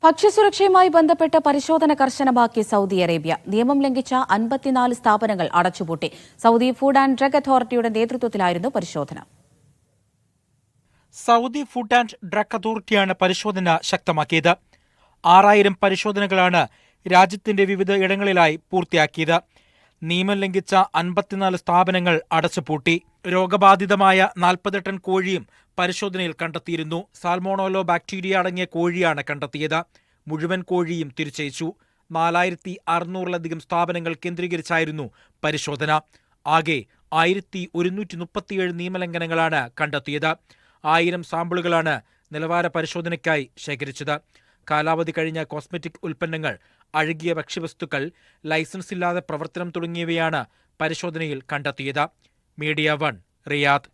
ഭക്ഷ്യസുരക്ഷയുമായി ബന്ധപ്പെട്ട് പരിശോധന കർശനമാക്കി സൗദി അറേബ്യ. നിയമം ലംഘിച്ച 54 സ്ഥാപനങ്ങൾ അടച്ചുപൂട്ടി. സൗദി ഫുഡ് ആൻഡ് ഡ്രഗ് അതോറിറ്റിയുടെ നേതൃത്വത്തിലായിരുന്നു പരിശോധന. സൗദി ഫുഡ് ആൻഡ് ഡ്രഗ് അതോറിറ്റിയാണ് പരിശോധന ശക്തമാക്കിയത്. 6000 പരിശോധനകളാണ് രാജ്യത്തിന്റെ വിവിധ ഇടങ്ങളിലായി പൂർത്തിയാക്കിയത്. നിയമം ലംഘിച്ച 54 സ്ഥാപനങ്ങൾ അടച്ചുപൂട്ടി. രോഗബാധിതമായ 40 ടൺ കോഴിയും പരിശോധനയിൽ കണ്ടെത്തിയിരുന്നു. സാൽമോണോലോ ബാക്ടീരിയ അടങ്ങിയ കോഴിയാണ് കണ്ടെത്തിയത്. മുഴുവൻ കോഴിയും തിരിച്ചയച്ചു. 4600-ലധികം സ്ഥാപനങ്ങൾ കേന്ദ്രീകരിച്ചായിരുന്നു പരിശോധന. ആകെ 1137 നിയമലംഘനങ്ങളാണ് കണ്ടെത്തിയത്. 1000 സാമ്പിളുകളാണ് നിലവാര പരിശോധനയ്ക്കായി ശേഖരിച്ചത്. കാലാവധി കഴിഞ്ഞ കോസ്മെറ്റിക് ഉൽപ്പന്നങ്ങൾ, അഴുകിയ ഭക്ഷ്യവസ്തുക്കൾ, ലൈസൻസ് ഇല്ലാതെ പ്രവർത്തനം തുടങ്ങിയവയാണ് പരിശോധനയിൽ കണ്ടെത്തിയത്. Media 1, Riyadh.